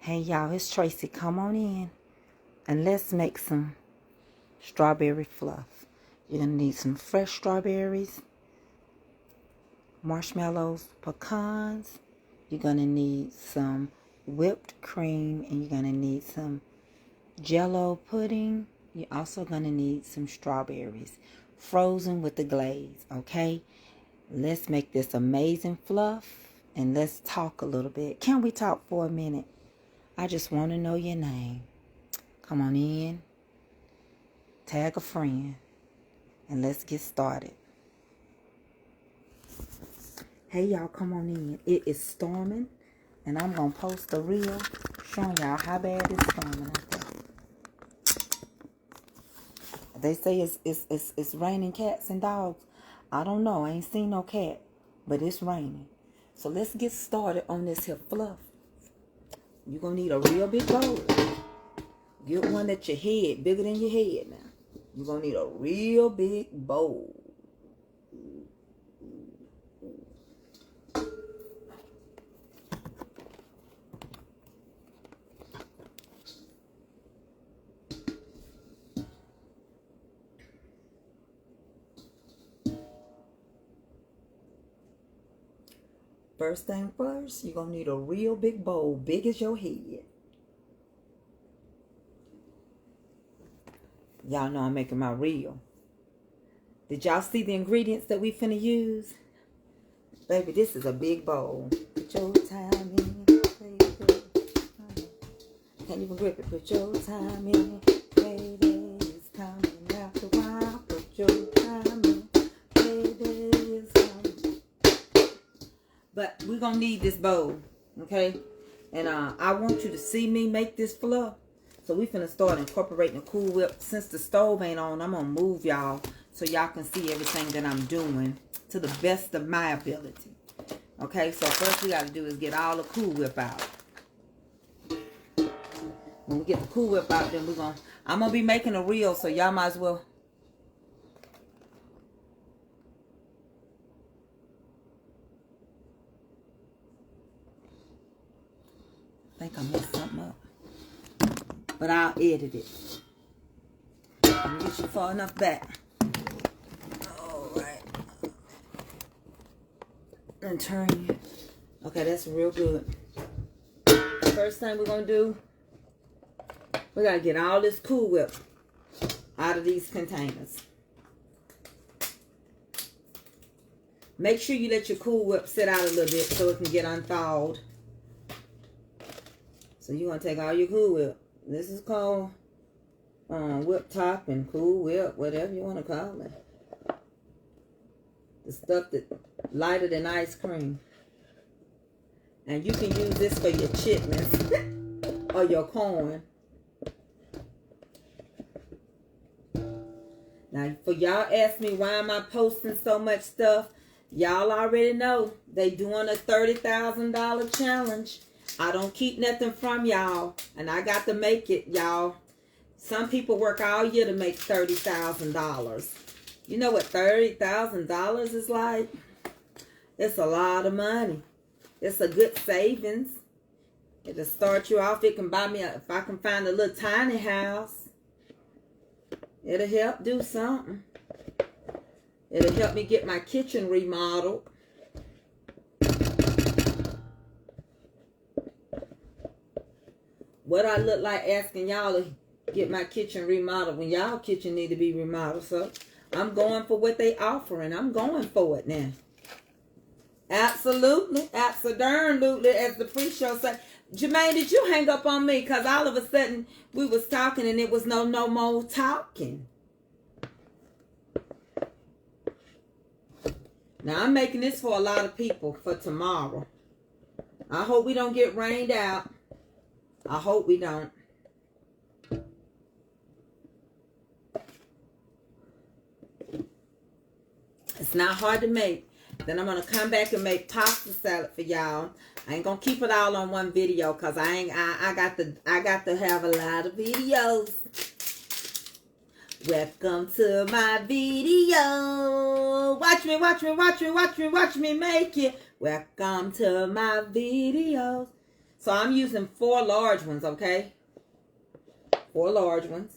Hey y'all, it's Tracy. Come on in and let's make some strawberry fluff. You're going to need some fresh strawberries, marshmallows, pecans. You're going to need some whipped cream, and you're going to need some Jello pudding. You're also going to need some strawberries frozen with the glaze, okay? Let's make this amazing fluff and let's talk a little bit. Can we talk for a minute? I just want to know your name. Come on in, tag a friend, and let's get started. Hey y'all, come on in. It is storming, and I'm going to post a reel showing y'all how bad it's storming out there. They say it's raining cats and dogs. I don't know. I ain't seen no cat, but it's raining. So let's get started on this here fluff. You're going to need a real big bowl. Get one that's your head, bigger than your head now. You're going to need a real big bowl. First thing first, you're going to need a real big bowl, big as your head. Y'all know I'm making my reel. Did y'all see the ingredients that we finna use? Baby, this is a big bowl. Put your time in, baby. Can't even grip it. Put your time in, baby. It's coming after a while. Put your time in, baby. It's coming. But we're gonna need this bowl, okay? And I want you to see me make this fluff. So we finna start incorporating the Cool Whip. Since the stove ain't on, I'm gonna move y'all so y'all can see everything that I'm doing to the best of my ability. Okay, so first we gotta do is get all the Cool Whip out. When we get the Cool Whip out, then I'm gonna be making a reel, so y'all might as well. I think I messed something up, but I'll edit it. Let me get you far enough back. All right. And turn you. Okay, that's real good. First thing we're going to do, we got to get all this Cool Whip out of these containers. Make sure you let your Cool Whip sit out a little bit so it can get unthawed. So you're going to take all your Cool Whip. This is called Whip Top and Cool Whip, whatever you want to call it. The stuff that lighter than ice cream. And you can use this for your chitlins or your corn. Now, for y'all ask me why am I posting so much stuff, y'all already know they doing a $30,000 challenge. I don't keep nothing from y'all, and I got to make it, y'all. Some people work all year to make $30,000. You know what $30,000 is like? It's a lot of money. It's a good savings. It'll start you off. It can buy me, if I can find a little tiny house, it'll help do something. It'll help me get my kitchen remodeled. What I look like asking y'all to get my kitchen remodeled when y'all kitchen need to be remodeled. So I'm going for what they offering. I'm going for it now. Absolutely. Absolutely, as the pre-show said. Jermaine, did you hang up on me? Because all of a sudden we was talking and it was no more talking. Now I'm making this for a lot of people for tomorrow. I hope we don't get rained out. I hope we don't. It's not hard to make. Then I'm going to come back and make pasta salad for y'all. I ain't going to keep it all on one video because I got to have a lot of videos. Welcome to my video. Watch me make it. Welcome to my videos. So I'm using 4 large ones, okay? 4 large ones.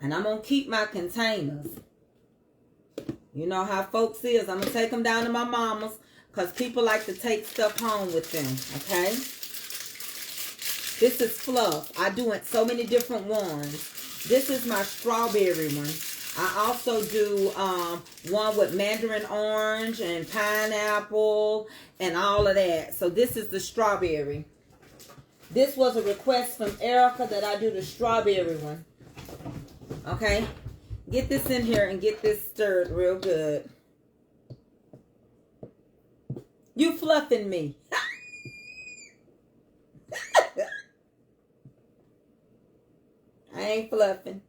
And I'm going to keep my containers. You know how folks is. I'm going to take them down to my mama's because people like to take stuff home with them, okay? This is fluff. I do it so many different ones. This is my strawberry one. I also do one with mandarin orange and pineapple and all of that. So this is the strawberry. This was a request from Erica that I do the strawberry one. Okay? Get this in here and get this stirred real good. You fluffing me. I ain't fluffing.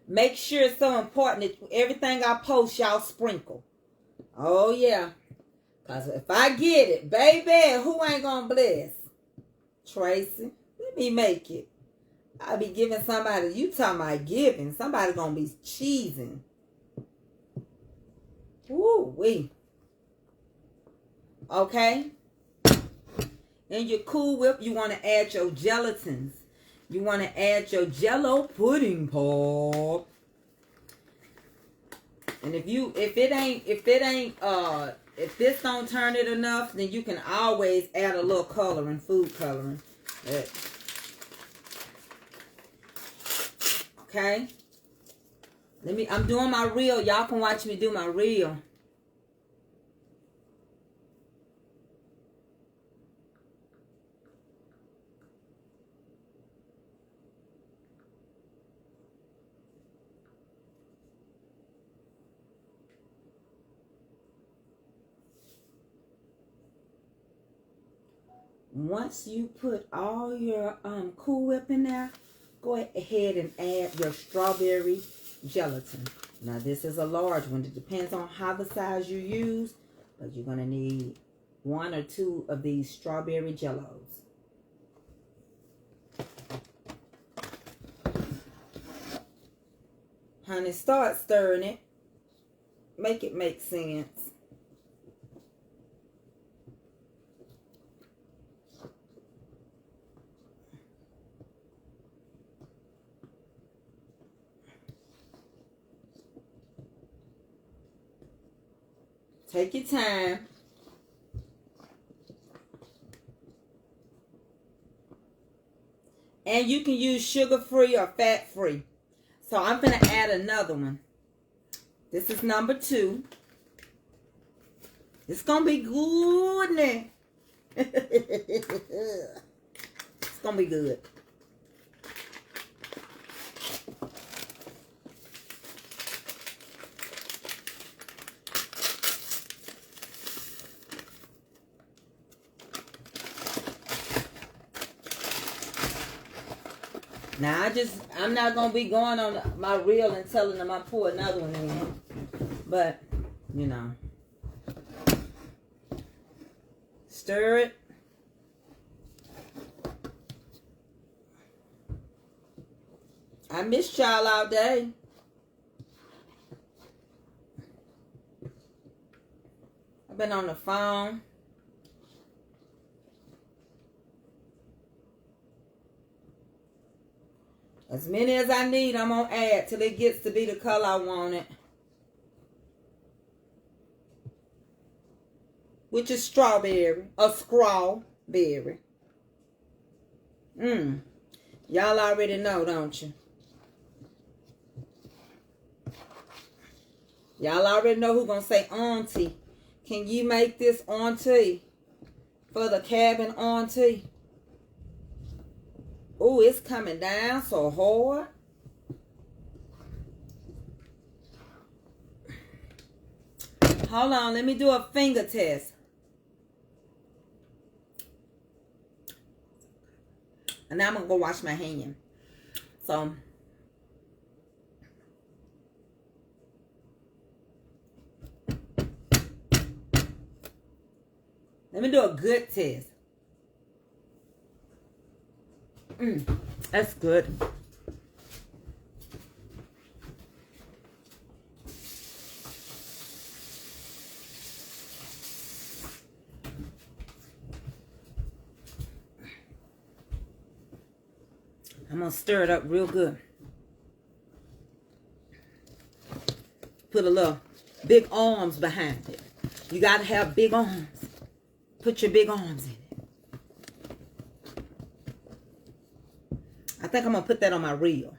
Make sure it's so important that everything I post, y'all sprinkle. Oh, yeah. Because if I get it, baby, who ain't going to bless? Tracy, let me make it. I'll be giving somebody, you talking about giving, somebody going to be cheesing. Woo-wee. Okay? In your Cool Whip, you want to add your gelatins. You want to add your Jello pudding pop. And if this don't turn it enough, then you can always add a little coloring, food coloring. Okay? I'm doing my reel. Y'all can watch me do my reel. Once you put all your Cool Whip in there, go ahead and add your strawberry gelatin. Now this is a large one. It depends on how the size you use, but you're going to need 1 or 2 of these strawberry jellos. Honey, start stirring it. Make it make sense. Take your time. And you can use sugar-free or fat-free. So I'm going to add another one. This is number 2. It's going to be good now. It's going to be good. Now, I'm not going to be going on my reel and telling them I pour another one in. But, you know. Stir it. I missed y'all all day. I've been on the phone. As many as I need, I'm going to add till it gets to be the color I want it. Which is strawberry. Or strawberry. Y'all already know, don't you? Y'all already know who's going to say, Auntie, can you make this auntie? For the cabin auntie? Oh, it's coming down so hard. Hold on, let me do a finger test. And now I'm going to go wash my hand. So, Let me do a good test. That's good. I'm going to stir it up real good. Put a little big arms behind it. You got to have big arms. Put your big arms in it. I think I'm going to put that on my reel.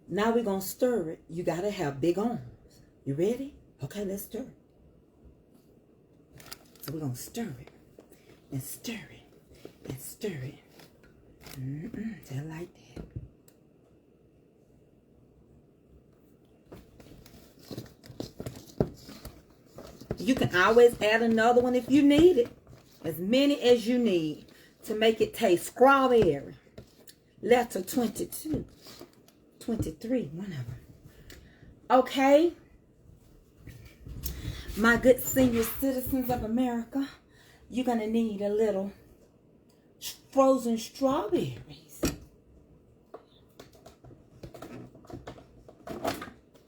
Now we're going to stir it. You got to have big arms. You ready? Okay, let's stir it. So we're going to stir it. And stir it. And stir it. Just like that. You can always add another one if you need it. As many as you need to make it taste strawberry. Letter 22. 23, one of them. Okay. My good senior citizens of America, you're going to need a little frozen strawberries.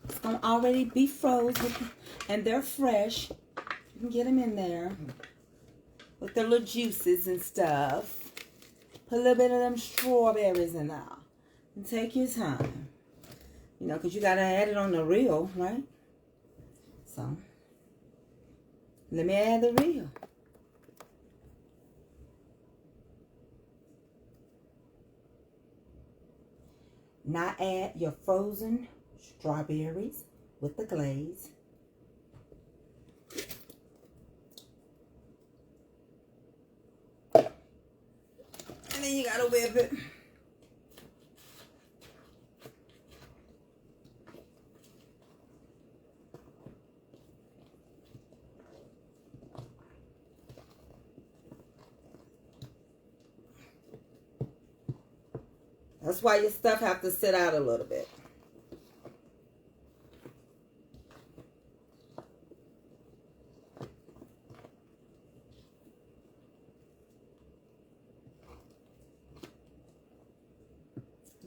It's going to already be frozen, and they're fresh. You can get them in there with their little juices and stuff. Put a little bit of them strawberries in there. And take your time. You know, because you got to add it on the reel, right? So, let me add the reel. Now add your frozen strawberries with the glaze. And then you got to whip it. That's why your stuff have to sit out a little bit.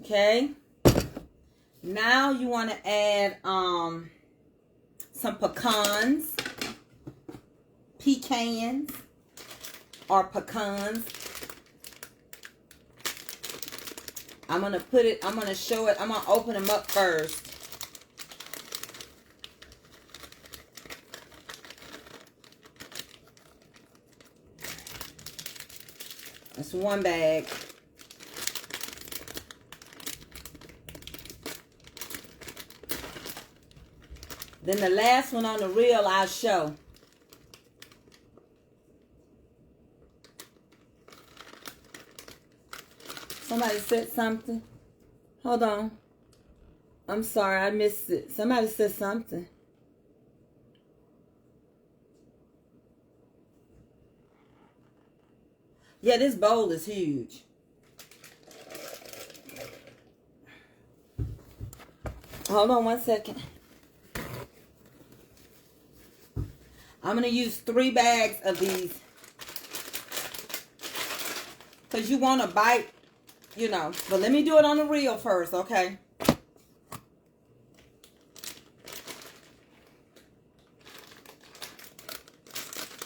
Okay. Now you want to add some pecans, or pecans. I'm going to show it. I'm going to open them up first. That's one bag. Then the last one on the reel I'll show. Somebody said something. Hold on. I'm sorry, I missed it. Somebody said something. Yeah, this bowl is huge. Hold on one second. I'm going to use 3 bags of these. Because you want to bite, you know. But let me do it on the reel first, okay?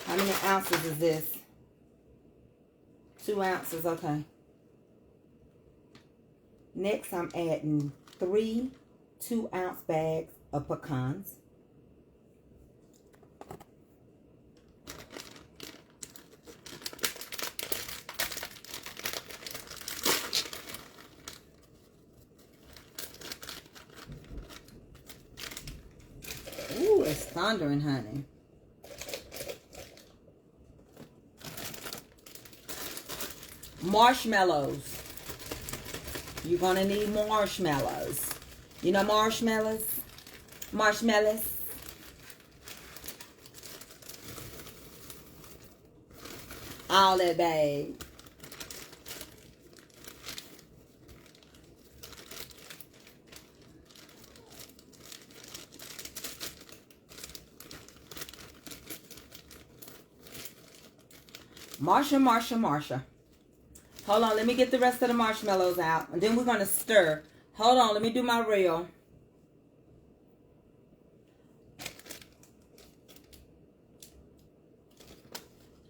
How many ounces is this? 2 ounces, okay. Next, I'm adding 3 2-ounce bags of pecans. Ooh, it's thundering, honey. Marshmallows. You're going to need marshmallows. You know marshmallows? Marshmallows. All that bag. Marsha, Marsha, Marsha. Hold on, let me get the rest of the marshmallows out. And then we're going to stir. Hold on, let me do my reel.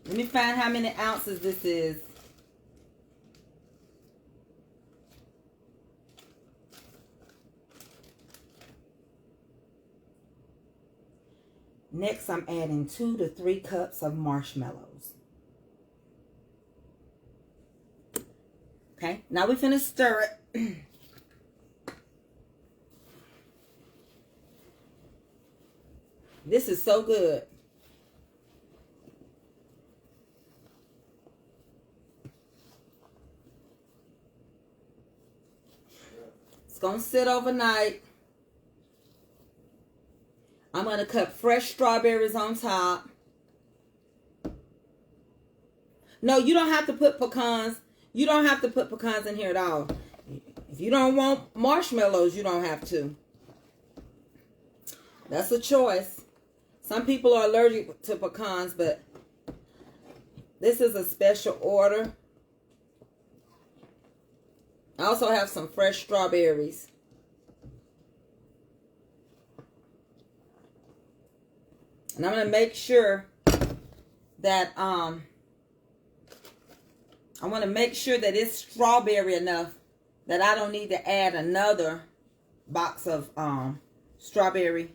Let me find how many ounces this is. Next, I'm adding 2 to 3 cups of marshmallows. Okay, now we're finna stir it. This is so good. It's gonna sit overnight. I'm going to cut fresh strawberries on top. No, you don't have to put pecans. You don't have to put pecans in here at all. If you don't want marshmallows, you don't have to. That's a choice. Some people are allergic to pecans, but this is a special order. I also have some fresh strawberries. And I'm going to make sure that I want to make sure that it's strawberry enough that I don't need to add another box of strawberry.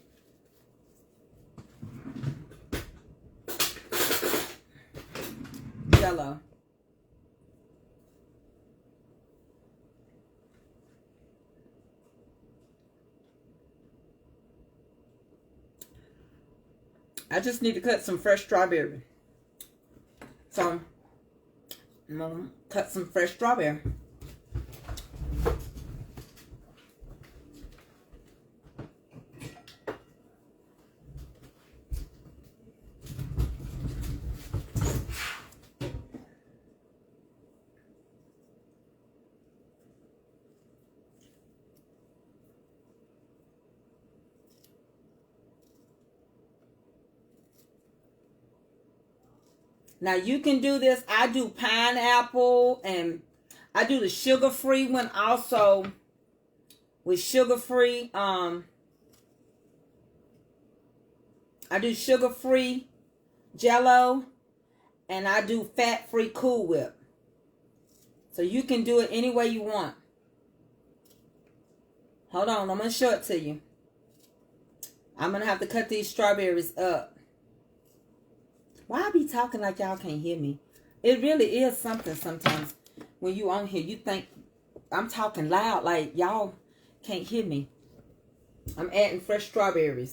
Jello. I just need to cut some fresh strawberry. So, I'm going to cut some fresh strawberry. Now you can do this. I do pineapple and I do the sugar-free one also with sugar-free. I do sugar-free Jello and I do fat-free Cool Whip. So you can do it any way you want. Hold on, I'm going to show it to you. I'm going to have to cut these strawberries up. Why I be talking like y'all can't hear me? It really is something sometimes. When you on here, you think I'm talking loud like y'all can't hear me. I'm adding fresh strawberries.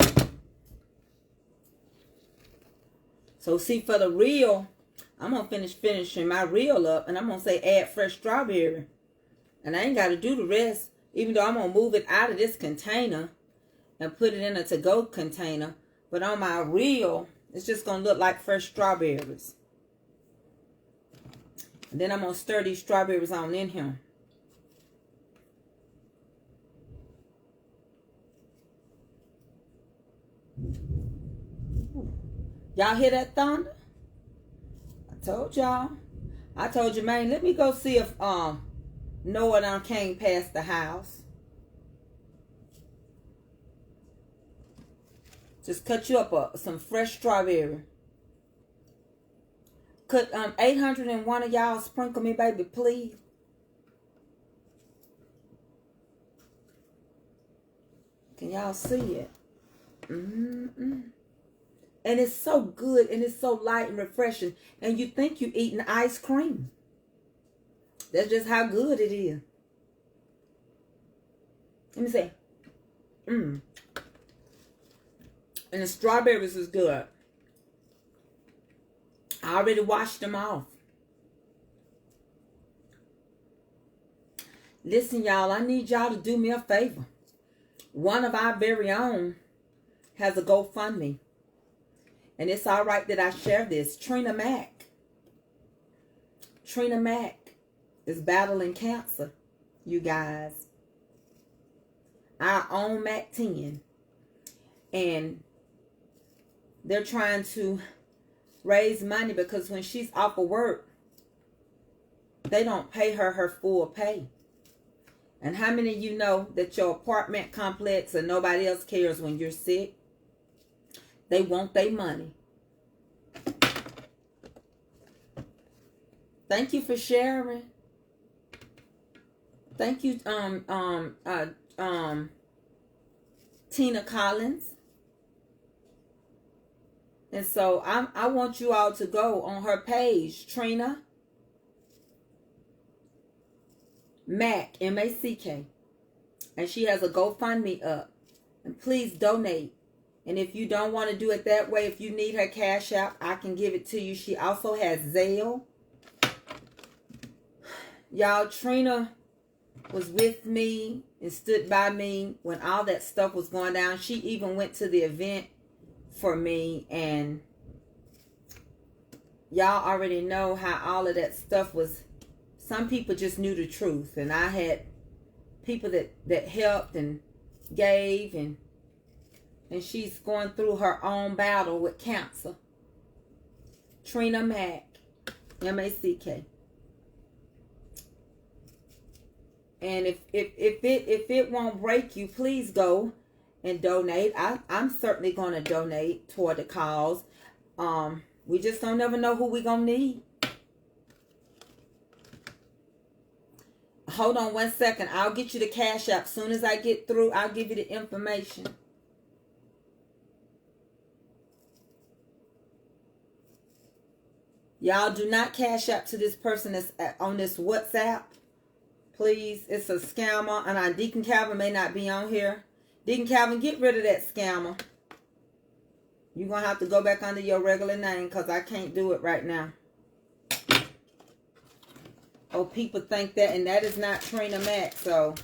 So see, for the reel, I'm going to finishing my reel up. And I'm going to say add fresh strawberry. And I ain't got to do the rest. Even though I'm going to move it out of this container and put it in a to-go container. But on my reel, it's just going to look like fresh strawberries. And then I'm going to stir these strawberries on in here. Y'all hear that thunder? I told y'all. I told you, man, let me go see if Noah done came past the house. Just cut you up some fresh strawberry. Could 801 of y'all sprinkle me, baby, please? Can y'all see it? And it's so good and it's so light and refreshing. And you think you're eating ice cream. That's just how good it is. Let me see. And the strawberries is good. I already washed them off. Listen, y'all, I need y'all to do me a favor. One of our very own has a GoFundMe. And it's all right that I share this. Trina Mack. Trina Mack is battling cancer, you guys. Our own Mac 10. And they're trying to raise money, because when she's off of work, they don't pay her full pay. And how many of you know that your apartment complex and nobody else cares when you're sick? They want their money. Thank you for sharing. Thank you, Tina Collins. And so I want you all to go on her page, Trina Mack, M-A-C-K. And she has a GoFundMe up. And please donate. And if you don't want to do it that way, if you need her Cash App, I can give it to you. She also has Zelle. Y'all, Trina was with me and stood by me when all that stuff was going down. She even went to the event for me, and y'all already know how all of that stuff was. Some people just knew the truth, and I had people that helped and gave, and she's going through her own battle with cancer. Trina Mack, M-A-C-K. And if it won't break you, please go and donate. I'm certainly going to donate toward the cause. We just don't never know who we're going to need. Hold on one second. I'll get you the Cash App. As soon as I get through, I'll give you the information. Y'all do not Cash App to this person that's on this WhatsApp. Please, it's a scammer. And Deacon Calvin may not be on here. Deacon Calvin, get rid of that scammer. You're going to have to go back under your regular name, because I can't do it right now. Oh, people think that, and that is not Trina Mack. So,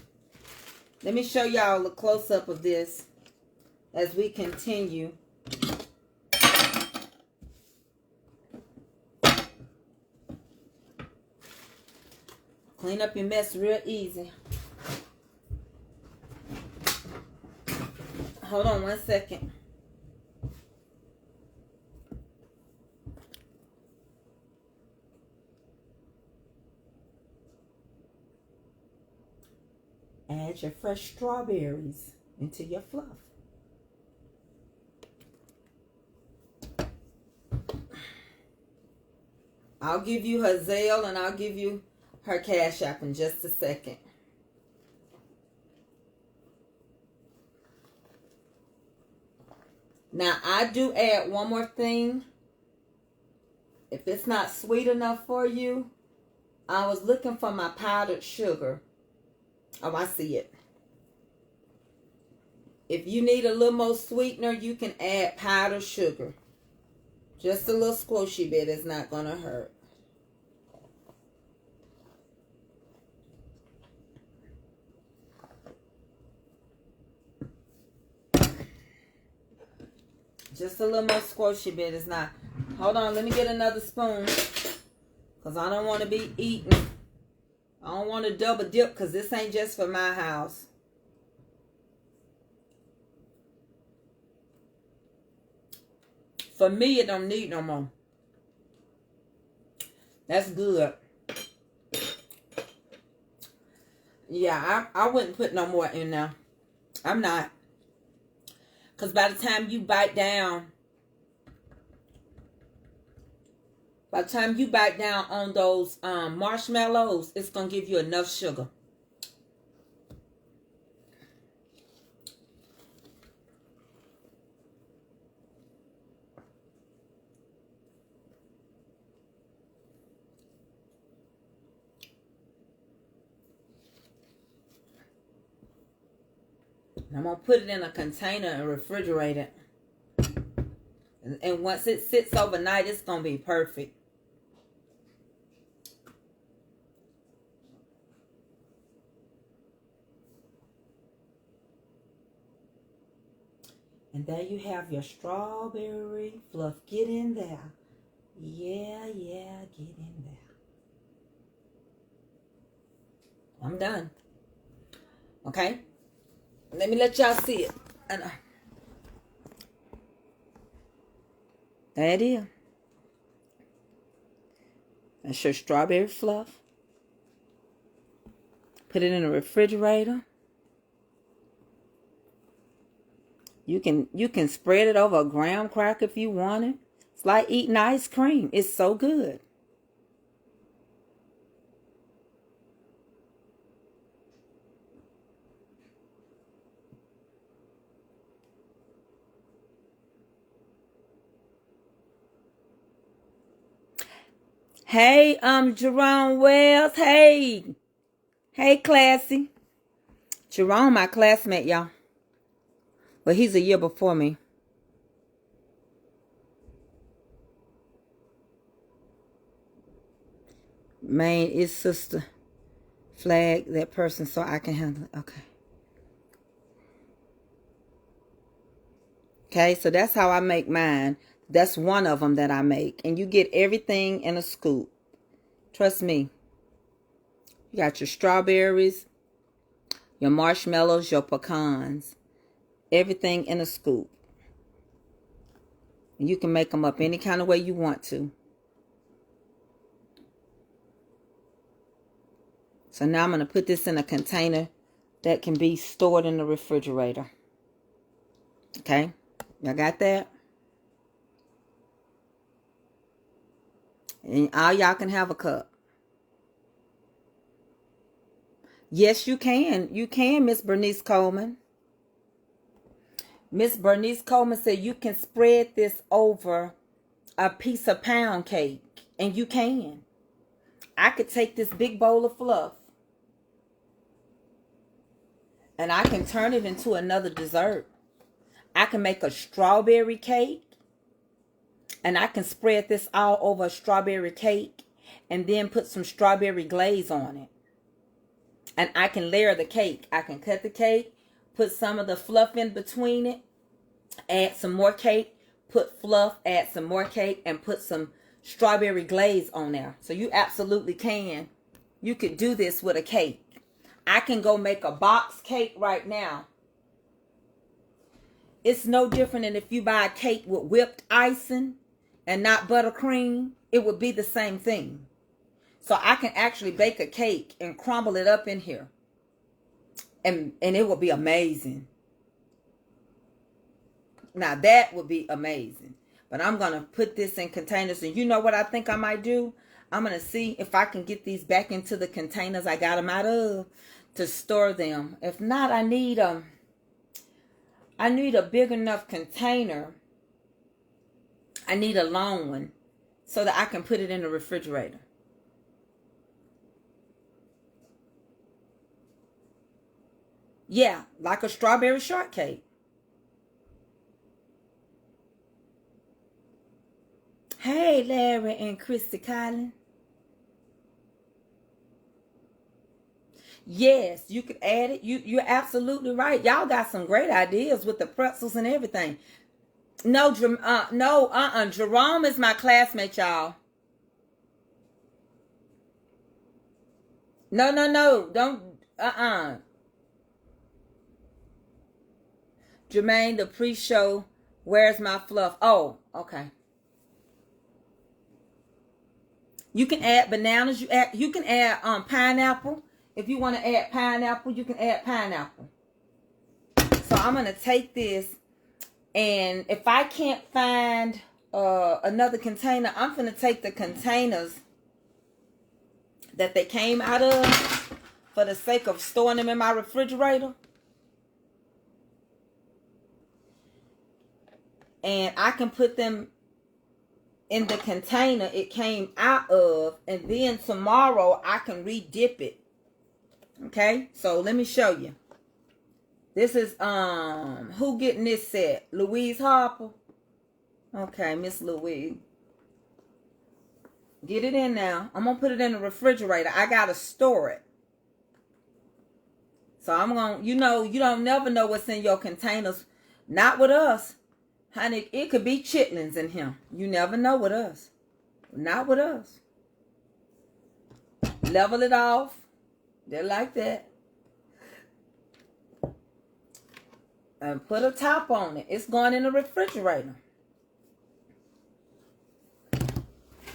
let me show y'all a close-up of this as we continue. Clean up your mess real easy. Hold on one second. Add your fresh strawberries into your fluff. I'll give you her Zelle and I'll give you her Cash App in just a second. Now, I do add one more thing. If it's not sweet enough for you, I was looking for my powdered sugar. Oh, I see it. If you need a little more sweetener, you can add powdered sugar. Just a little squishy bit is not going to hurt. Just a little more squishy bit is not. Hold on, let me get another spoon. Because I don't want to be eating. I don't want to double dip, because this ain't just for my house. For me, it don't need no more. That's good. Yeah, I wouldn't put no more in there. I'm not. Because by the time you bite down, on those marshmallows, it's going to give you enough sugar. I'm going to put it in a container and refrigerate it. And once it sits overnight, it's going to be perfect. And there you have your strawberry fluff. Get in there. Yeah, get in there. I'm done. Okay? Let me let y'all see it. There it is. That's your strawberry fluff. Put it in the refrigerator. You can spread it over a graham cracker if you want it. It's like eating ice cream. It's so good. Hey, Jerome Wells. Hey, Classy. Jerome, my classmate, y'all. Well, he's a year before me. Main is sister. Flag that person so I can handle it. Okay. Okay, so that's how I make mine. That's one of them that I make. And you get everything in a scoop. Trust me. You got your strawberries, your marshmallows, your pecans. Everything in a scoop. And you can make them up any kind of way you want to. So now I'm going to put this in a container that can be stored in the refrigerator. Okay? Y'all got that? And all y'all can have a cup. Yes, you can. You can, Miss Bernice Coleman. Miss Bernice Coleman said you can spread this over a piece of pound cake. And you can. I could take this big bowl of fluff and I can turn it into another dessert. I can make a strawberry cake and I can spread this all over a strawberry cake and then put some strawberry glaze on it. And I can layer the cake. I can cut the cake, put some of the fluff in between it, add some more cake, put fluff, add some more cake, and put some strawberry glaze on there. So you absolutely can. You could do this with a cake. I can go make a box cake right now. It's no different than if you buy a cake with whipped icing and not buttercream. It would be the same thing. So I can actually bake a cake and crumble it up in here. And it will be amazing. Now that would be amazing. But I'm going to put this in containers. And you know what I think I might do? I'm going to see if I can get these back into the containers I got them out of to store them. If not, I need a big enough container. I need a long one so that I can put it in the refrigerator. Yeah, like a strawberry shortcake. Hey, Larry and Christy Collin. Yes, you could add it. You're absolutely right. Y'all got some great ideas with the pretzels and everything. No, Jerome is my classmate, y'all. No. Don't, Jermaine, the pre-show, where's my fluff? Oh, okay. You can add bananas. You can add pineapple. If you want to add pineapple, you can add pineapple. So I'm going to take this, and if I can't find another container, I'm going to take the containers that they came out of for the sake of storing them in my refrigerator. And I can put them in the container it came out of, and then tomorrow I can re-dip it. Okay, so let me show you. This is who getting this set? Louise Harper. Okay, Miss Louise. Get it in now. I'm gonna put it in the refrigerator. I gotta store it. So I'm gonna, you don't never know what's in your containers. Not with us. Honey, it could be chitlins in here. You never know with us. Not with us. Level it off. They're like that. And put a top on it. It's going in the refrigerator.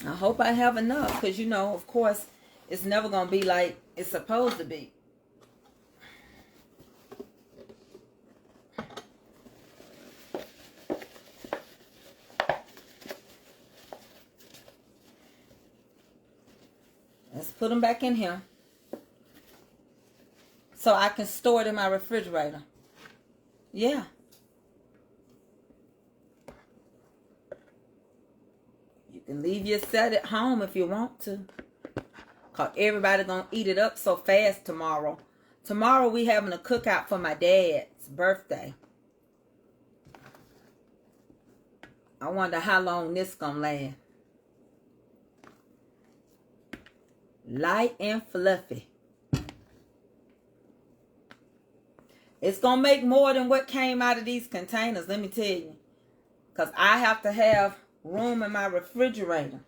Now hope I have enough, because, you know, of course, it's never going to be like it's supposed to be. Let's put them back in here so I can store it in my refrigerator. Yeah. You can leave your set at home if you want to, because everybody going to eat it up so fast tomorrow. Tomorrow we having a cookout for my dad's birthday. I wonder how long this going to last. Light and fluffy. It's going to make more than what came out of these containers, let me tell you. Because I have to have room in my refrigerator.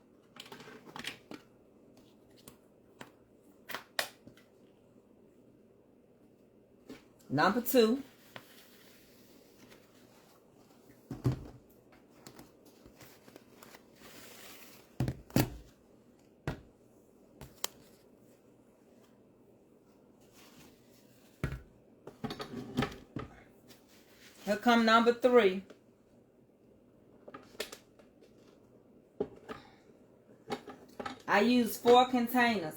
Number 2. Here come number 3. I use 4 containers.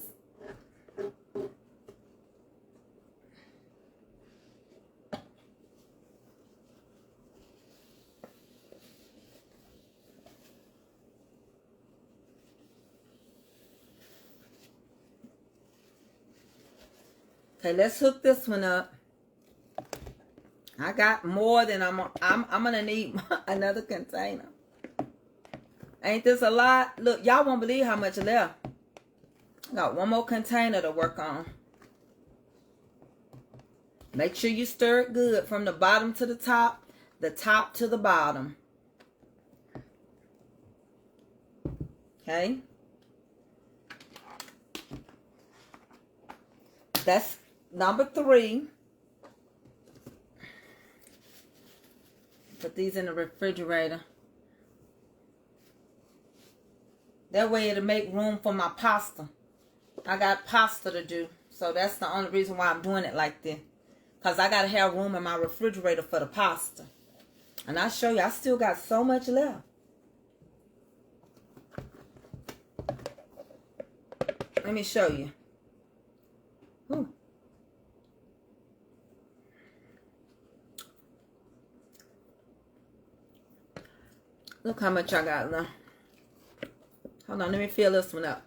Okay, let's hook this one up. I got more than I'm gonna need another container. Ain't this a lot? Look, y'all won't believe how much left. I got one more container to work on. Make sure you stir it good from the bottom to the top to the bottom. Okay? That's number 3. Put these in the refrigerator. That way it'll make room for my pasta. I got pasta to do. So that's the only reason why I'm doing it like this. Because I got to have room in my refrigerator for the pasta. And I'll show you, I still got so much left. Let me show you. Ooh. Look how much I got left. Hold on, let me fill this one up.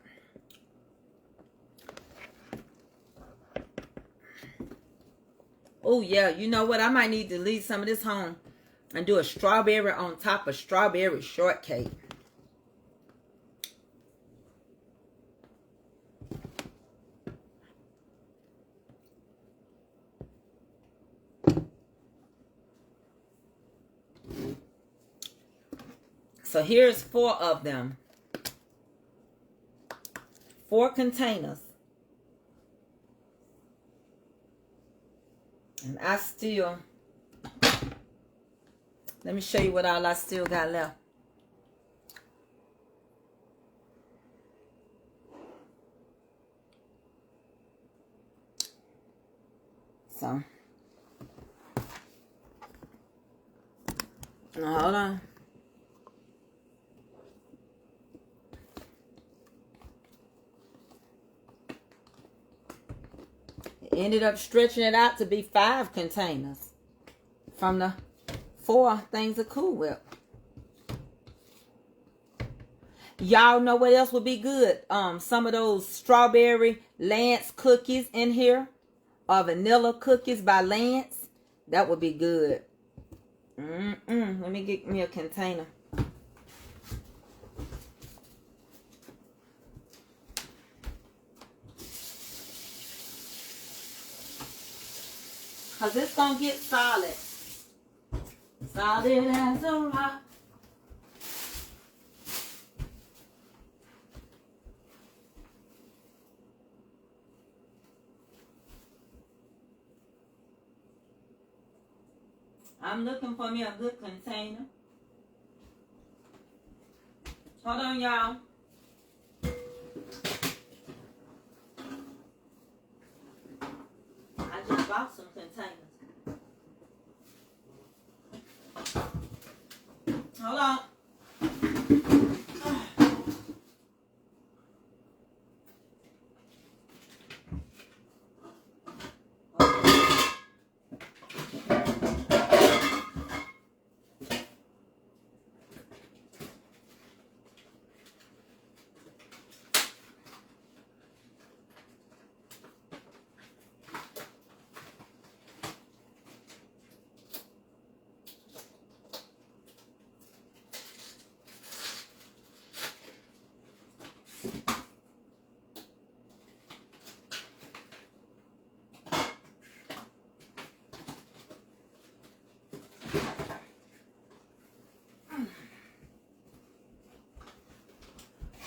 Oh, yeah, you know what? I might need to leave some of this home and do a strawberry on top of strawberry shortcake. So here's 4 of them. 4 containers. And I still, let me show you what all I still got left. So, now hold on. Ended up stretching it out to be 5 containers from the 4 things of Cool Whip. Y'all know what else would be good? Some of those strawberry Lance cookies in here, or vanilla cookies by Lance. That would be good. Let me get me a container. Because it's going to get solid. Solid as a rock. I'm looking for me a good container. Hold on, y'all. containers. Hold on.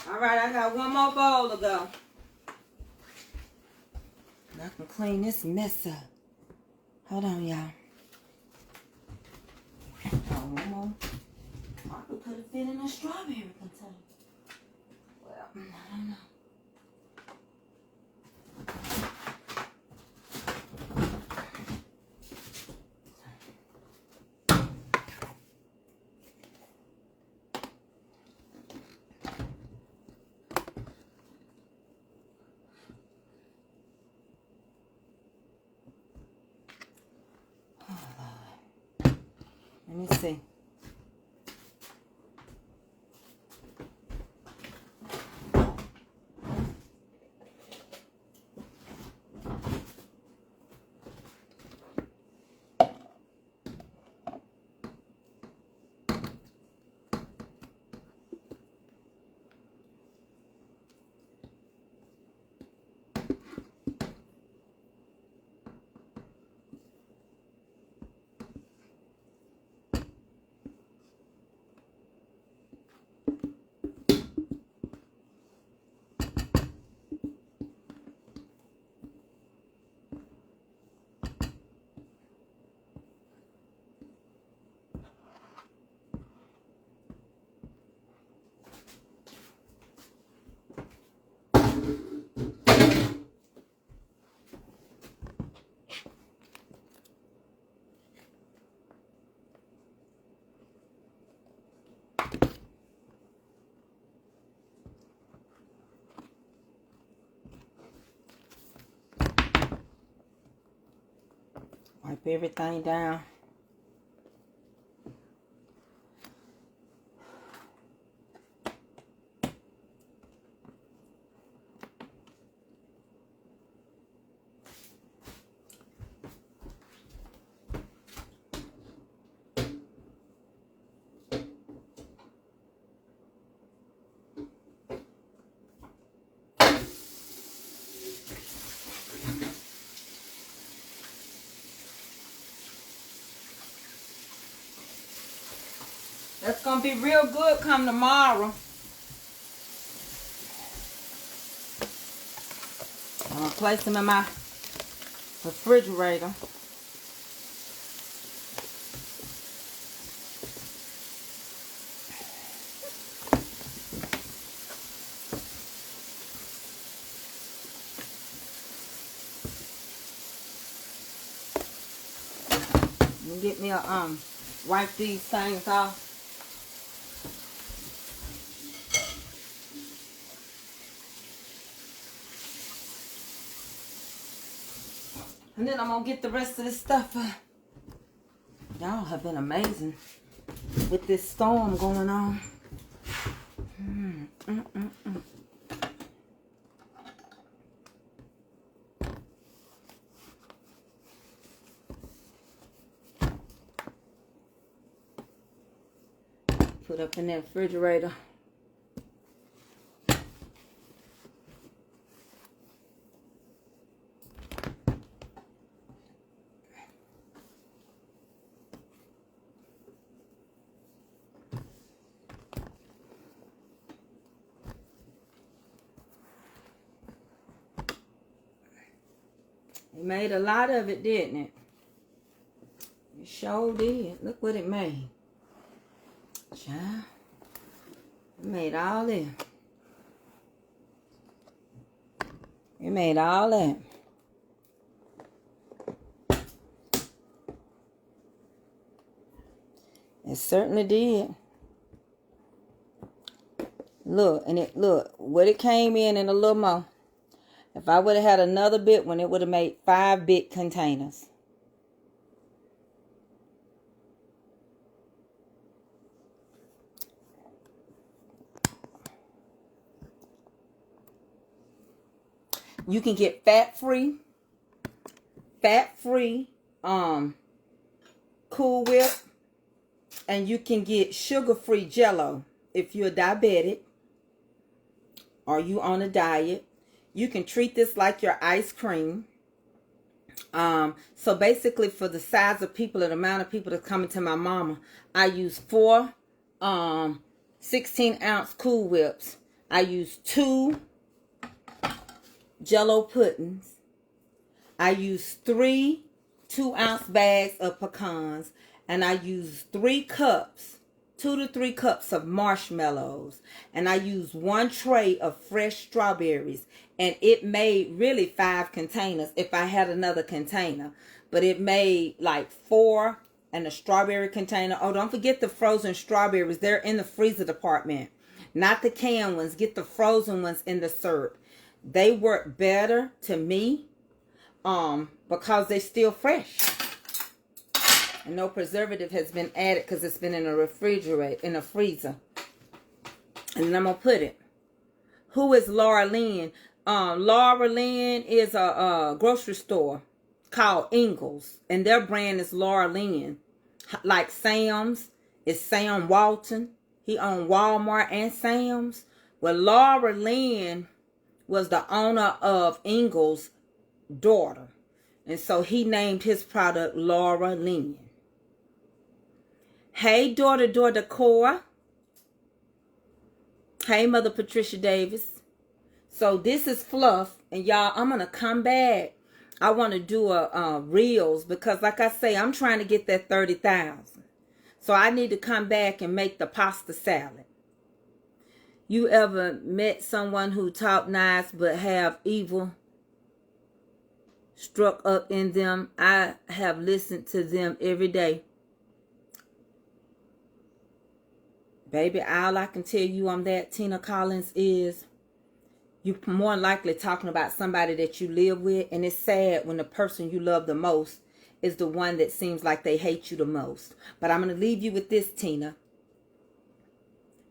All right, I got one more bowl to go. And I can clean this mess up. Hold on, y'all. Oh, one more. I could have fit in a strawberry container. Well, I don't know. Let me see. Wipe everything down. That's going to be real good come tomorrow. I'm going to place them in my refrigerator. Get me a wipe these things off. And then I'm gonna get the rest of this stuff. Y'all have been amazing with this storm going on. Put up in that refrigerator. It made a lot of it, didn't it? It sure did. Look what it made. Child. It made all that. It made all that. It certainly did. Look, what it came in a little more. If I would have had another big one, it would have made 5 big containers. You can get fat-free, Cool Whip, and you can get sugar-free Jello if you're diabetic or you on a diet. You can treat this like your ice cream. So basically, for the size of people and the amount of people that's coming to my mama, I use 4 16-ounce Cool Whips. I use 2 Jello puddings. I use 3 2-ounce bags of pecans, and I use 3 cups, 2 to 3 cups of marshmallows, and I use 1 tray of fresh strawberries. And it made really 5 containers if I had another container, but it made like 4 and a strawberry container. Oh, don't forget the frozen strawberries. They're in the freezer department, not the canned ones. Get the frozen ones in the syrup. They work better to me because they're still fresh. And no preservative has been added because it's been in a refrigerator, in a freezer. And then I'm going to put it. Who is Laura Lynn? Laura Lynn is a grocery store called Indulge. And their brand is Laura Lynn. Like Sam's is Sam Walton. He owned Walmart and Sam's. Well, Laura Lynn was the owner of Ingles' daughter. And so he named his product Laura Lynn. Hey, daughter Cora. Hey, Mother Patricia Davis. So this is Fluff. And y'all, I'm going to come back. I want to do a Reels because like I say, I'm trying to get that 30,000. So I need to come back and make the pasta salad. You ever met someone who talk nice but have evil struck up in them? I have listened to them every day. Baby, all I can tell you on that, Tina Collins, is you're more likely talking about somebody that you live with. And it's sad when the person you love the most is the one that seems like they hate you the most. But I'm going to leave you with this, Tina.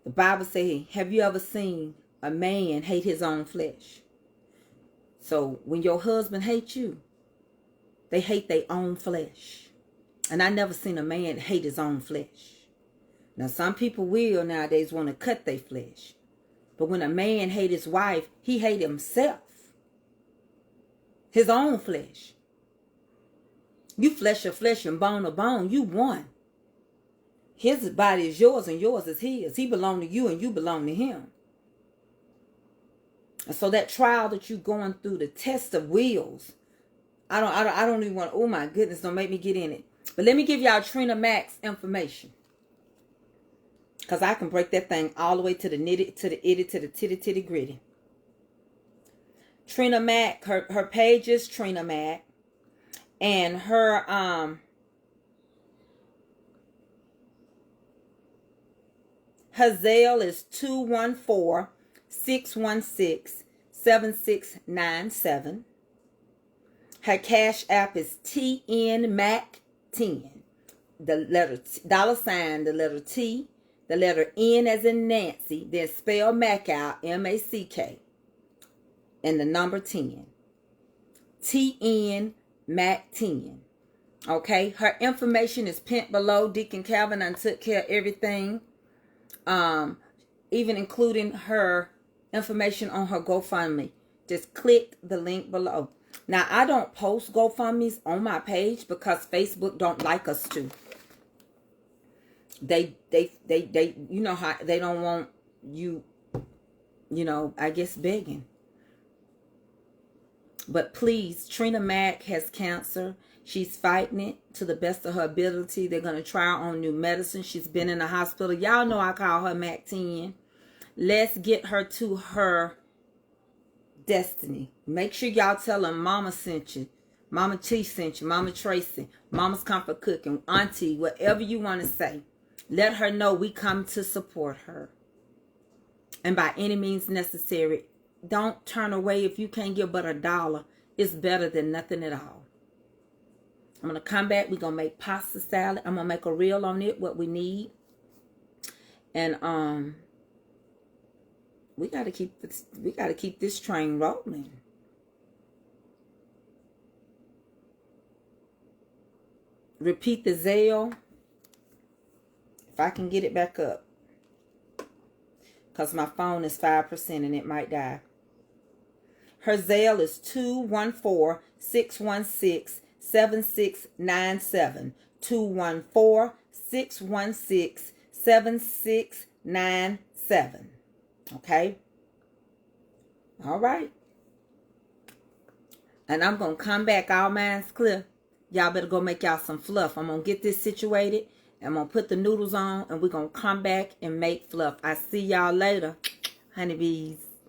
The Bible says, have you ever seen a man hate his own flesh? So when your husband hates you, they hate their own flesh. And I never seen a man hate his own flesh. Now some people will nowadays want to cut their flesh. But when a man hate his wife, he hate himself. His own flesh. You flesh of flesh and bone of bone. You one. His body is yours and yours is his. He belongs to you and you belong to him. And so that trial that you're going through, the test of wills, I don't even want, oh my goodness, don't make me get in it. But let me give y'all Trina Mac's information. Because I can break that thing all the way to the nitty, to the itty, to the titty gritty. Trina Mac, her page is Trina Mac. And her Zelle is 214-616-7697. Her Cash App is TNMAC10. The letter $, the letter T, the letter N as in Nancy, then spell Mac out, M-A-C-K, and the number 10. TNMAC10. Okay, her information is pinned below. Deacon Calvin and took care of everything. Even including her information on her GoFundMe. Just click the link below. Now, I don't post GoFundMes on my page because Facebook don't like us to. They you know how they don't want you, I guess begging. But please, Trina Mac has cancer. She's fighting it to the best of her ability. They're going to try her on new medicine. She's been in the hospital. Y'all know I call her Mac 10. Let's get her to her destiny. Make sure y'all tell her Mama sent you. Mama T sent you. Mama Tracy. Mama's Comfort Cooking. Auntie. Whatever you want to say. Let her know we come to support her. And by any means necessary, don't turn away if you can't give but $1. It's better than nothing at all. I'm going to come back. We're going to make pasta salad. I'm going to make a reel on it, what we need. And we got to keep this train rolling. Repeat the Zelle. If I can get it back up. Because my phone is 5% and it might die. Her Zelle is 214-616-7697. 214-616-7697. Okay? All right. And I'm going to come back. All mine's clear. Y'all better go make y'all some fluff. I'm going to get this situated. I'm going to put the noodles on. And we're going to come back and make fluff. I see y'all later, honeybees.